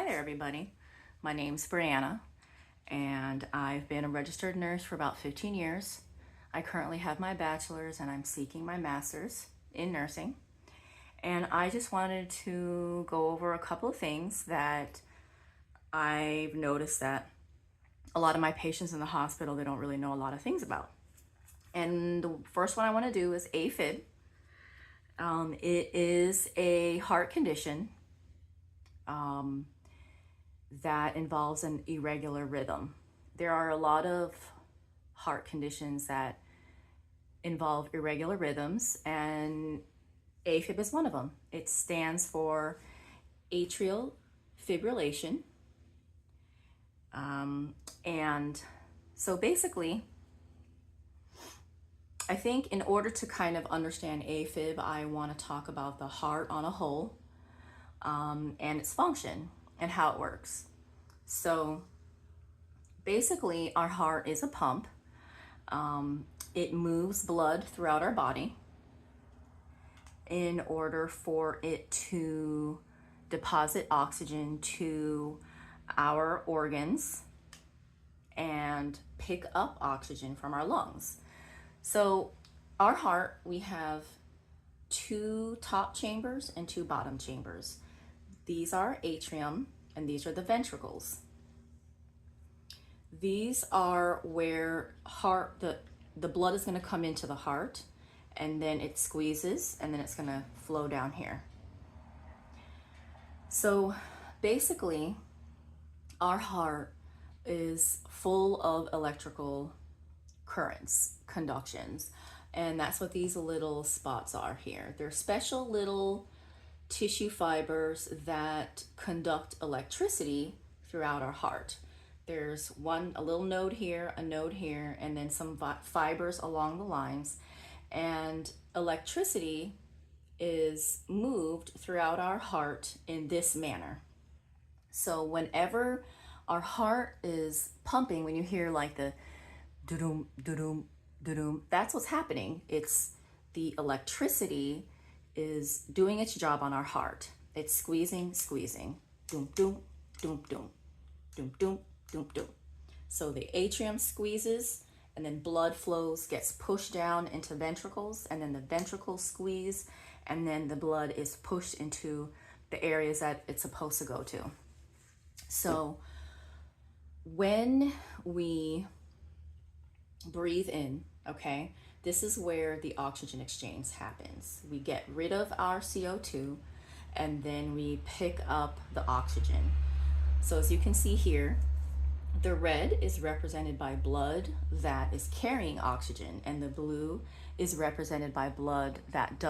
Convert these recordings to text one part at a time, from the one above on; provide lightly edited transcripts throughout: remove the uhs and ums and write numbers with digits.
there, everybody. My name's Brianna, and I've been a registered nurse for about 15 years. I currently have my bachelor's and I'm seeking my master's in nursing. And I just wanted to go over a couple of things that I've noticed that a lot of my patients in the hospital, they don't really know a lot of things about. And the first one I want to do is AFib. It is a heart condition that involves an irregular rhythm. There are a lot of heart conditions that involve irregular rhythms, and AFib is one of them. It stands for Atrial Fibrillation. And so basically, I think in order to kind of understand AFib, I want to talk about the heart on a whole, and its function and how it works. So basically, our heart is a pump. It moves blood throughout our body in order for it to deposit oxygen to our organs and pick up oxygen from our lungs. So our heart, we have two top chambers and two bottom chambers. These are atrium and these are the ventricles. These are where the blood is going to come into the heart, and then it squeezes, and then it's going to flow down here. So basically, our heart is full of electrical currents, conductions, and that's what these little spots are here. They're special little tissue fibers that conduct electricity throughout our heart. There's a little node here, a node here, and then some fibers along the lines, and electricity is moved throughout our heart in this manner. So whenever our heart is pumping, when you hear like the doo-doom, doo-doom, doo-doom, that's what's happening. It's the electricity is doing its job on our heart. It's squeezing, doom, doom, doom, doom, doom, doom, doom, doom. So the atrium squeezes, and then blood flows, gets pushed down into ventricles, and then the ventricles squeeze, and then the blood is pushed into the areas that it's supposed to go to. So when we breathe in, okay, this is where the oxygen exchange happens. We get rid of our CO2 and then we pick up the oxygen. So as you can see here, the red is represented by blood that is carrying oxygen, and the blue is represented by blood that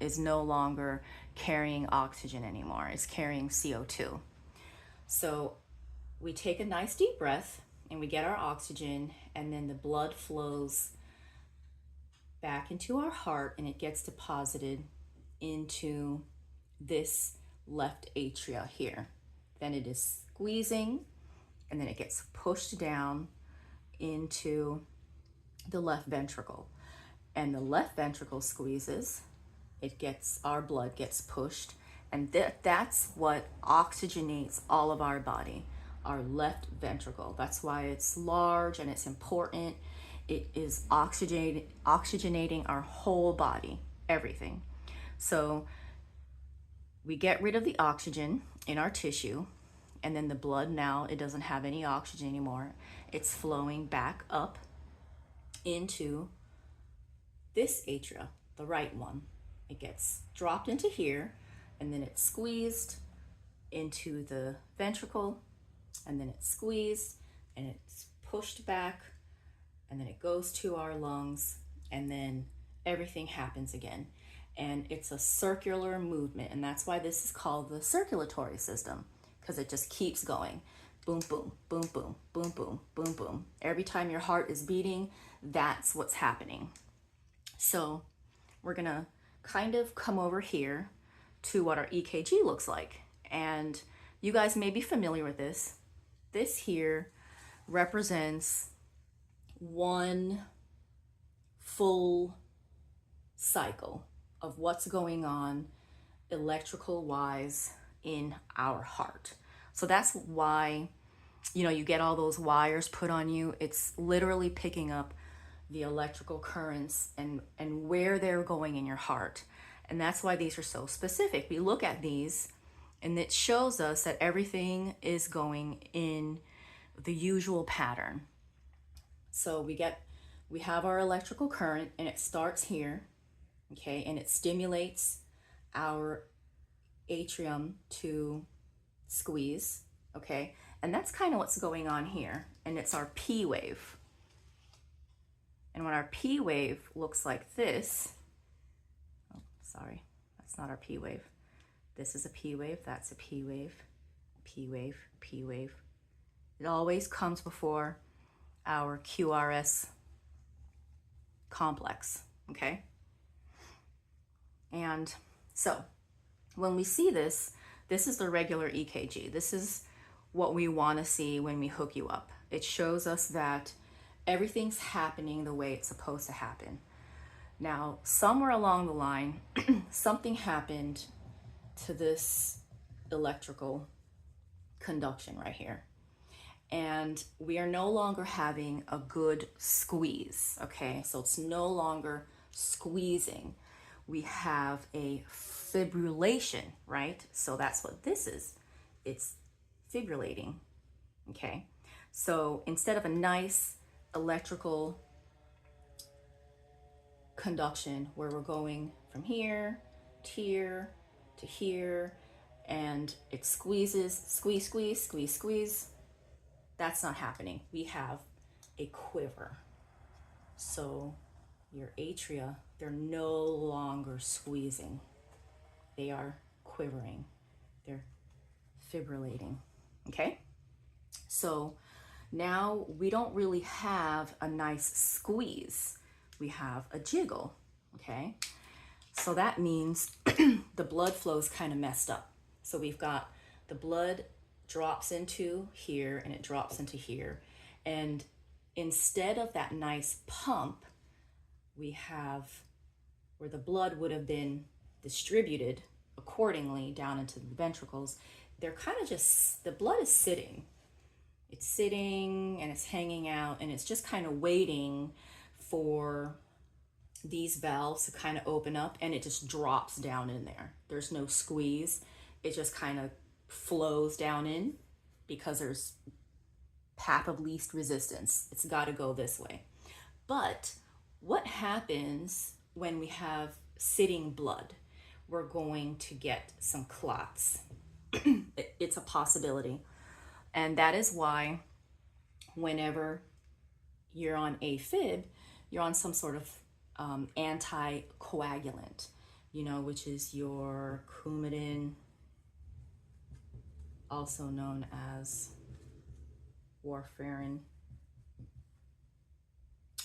is no longer carrying oxygen anymore. It's carrying CO2. So we take a nice deep breath and we get our oxygen, and then the blood flows back into our heart and it gets deposited into this left atria here. Then it is squeezing, and then it gets pushed down into the left ventricle, and the left ventricle squeezes. Our blood gets pushed, and that's what oxygenates all of our body, our left ventricle. That's why it's large and it's important. It is oxygenating our whole body, everything. So we get rid of the oxygen in our tissue, and then the blood, now it doesn't have any oxygen anymore. It's flowing back up into this atria, the right one. It gets dropped into here, and then it's squeezed into the ventricle, and then it's squeezed, and it's pushed back, and then it goes to our lungs, and then everything happens again. And it's a circular movement, and that's why this is called the circulatory system, because it just keeps going. Boom, boom, boom, boom, boom, boom, boom, boom. Every time your heart is beating, that's what's happening. So we're gonna kind of come over here to what our EKG looks like. And you guys may be familiar with this. This here represents one full cycle of what's going on electrical wise in our heart. So that's why, you know, you get all those wires put on you. It's literally picking up the electrical currents and where they're going in your heart. And that's why these are so specific. We look at these and it shows us that everything is going in the usual pattern. So we have our electrical current and it starts here, okay, and it stimulates our atrium to squeeze, okay, and that's kind of what's going on here, and it's our P wave. And when our P wave looks like this, oh, sorry, that's not our P wave. This is a P wave, that's a P wave, P wave, P wave. It always comes before our QRS complex, okay? And so when we see this, this is the regular EKG. This is what we want to see when we hook you up. It shows us that everything's happening the way it's supposed to happen. Now, somewhere along the line, something happened to this electrical conduction right here. And we are no longer having a good squeeze, okay? So it's no longer squeezing. We have a fibrillation, right? So that's what this is. It's fibrillating, okay? So instead of a nice electrical conduction where we're going from here to here, and it squeezes, squeeze, squeeze, squeeze, squeeze, that's not happening. We have a quiver. So your atria, they're no longer squeezing. They are quivering. They're fibrillating, okay? So now we don't really have a nice squeeze. We have a jiggle, okay? So that means the blood flow is kind of messed up. So we've got the blood drops into here and it drops into here. And instead of that nice pump, we have where the blood would have been distributed accordingly down into the ventricles. They're kind of just, the blood is sitting. It's sitting and it's hanging out and it's just kind of waiting for these valves to kind of open up, and it just drops down in there. There's no squeeze. It just kind of flows down in because there's path of least resistance. It's got to go this way. But what happens when we have sitting blood? We're going to get some clots. It's a possibility. And that is why whenever you're on AFIB, you're on some sort of anticoagulant, you know, which is your Coumadin, also known as warfarin.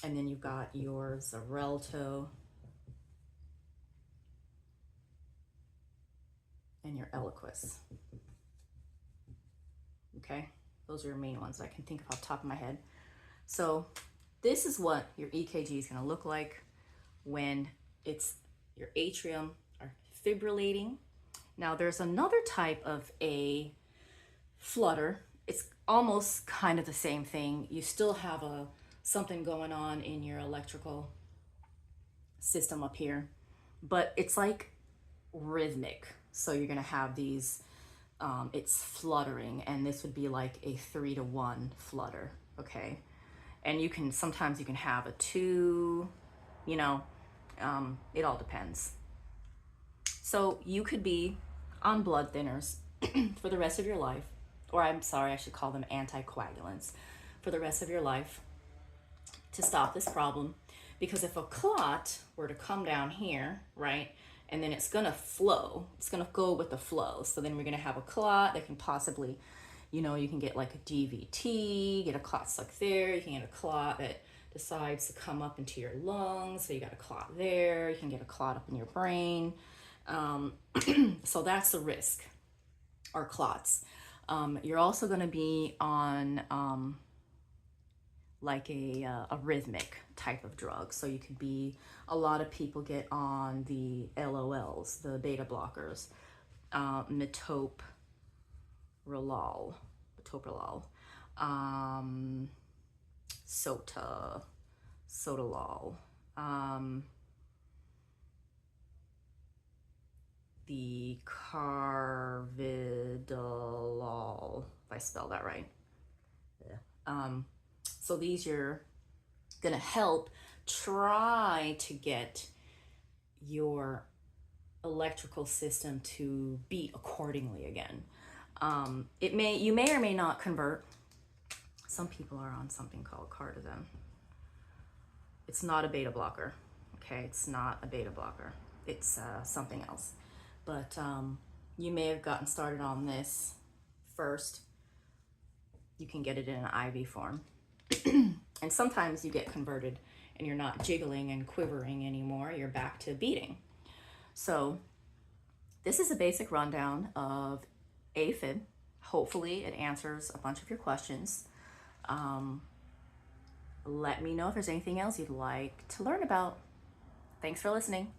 And then you've got your Xarelto and your Eliquis. Okay, those are your main ones I can think of off the top of my head. So this is what your EKG is going to look like when it's your atrium are fibrillating. Now there's another type of a flutter. It's almost kind of the same thing. You still have something going on in your electrical system up here, but it's like rhythmic. So you're going to have these, it's fluttering, and this would be like a 3-to-1 flutter, okay? And sometimes you can have a 2, you know, it all depends. So you could be on blood thinners for the rest of your life, or I'm sorry, I should call them anticoagulants, for the rest of your life to stop this problem. Because if a clot were to come down here, right, and then it's gonna flow, it's gonna go with the flow. So then we're gonna have a clot that can possibly, you know, you can get like a DVT, get a clot stuck there, you can get a clot that decides to come up into your lungs, so you got a clot there, you can get a clot up in your brain. So that's the risk, or clots. You're also gonna be on like a rhythmic type of drug. So you could be, a lot of people get on the LOLs, the beta blockers, metope, metoprolol, sotalol, the carvedilol, if I spell that right. So these are going to help try to get your electrical system to beat accordingly again. You may or may not convert. Some people are on something called cardizem. It's not a beta blocker. Okay, it's not a beta blocker. It's something else. But you may have gotten started on this first. You can get it in an IV form. And sometimes you get converted and you're not jiggling and quivering anymore. You're back to beating. So this is a basic rundown of AFib. Hopefully it answers a bunch of your questions. Let me know if there's anything else you'd like to learn about. Thanks for listening.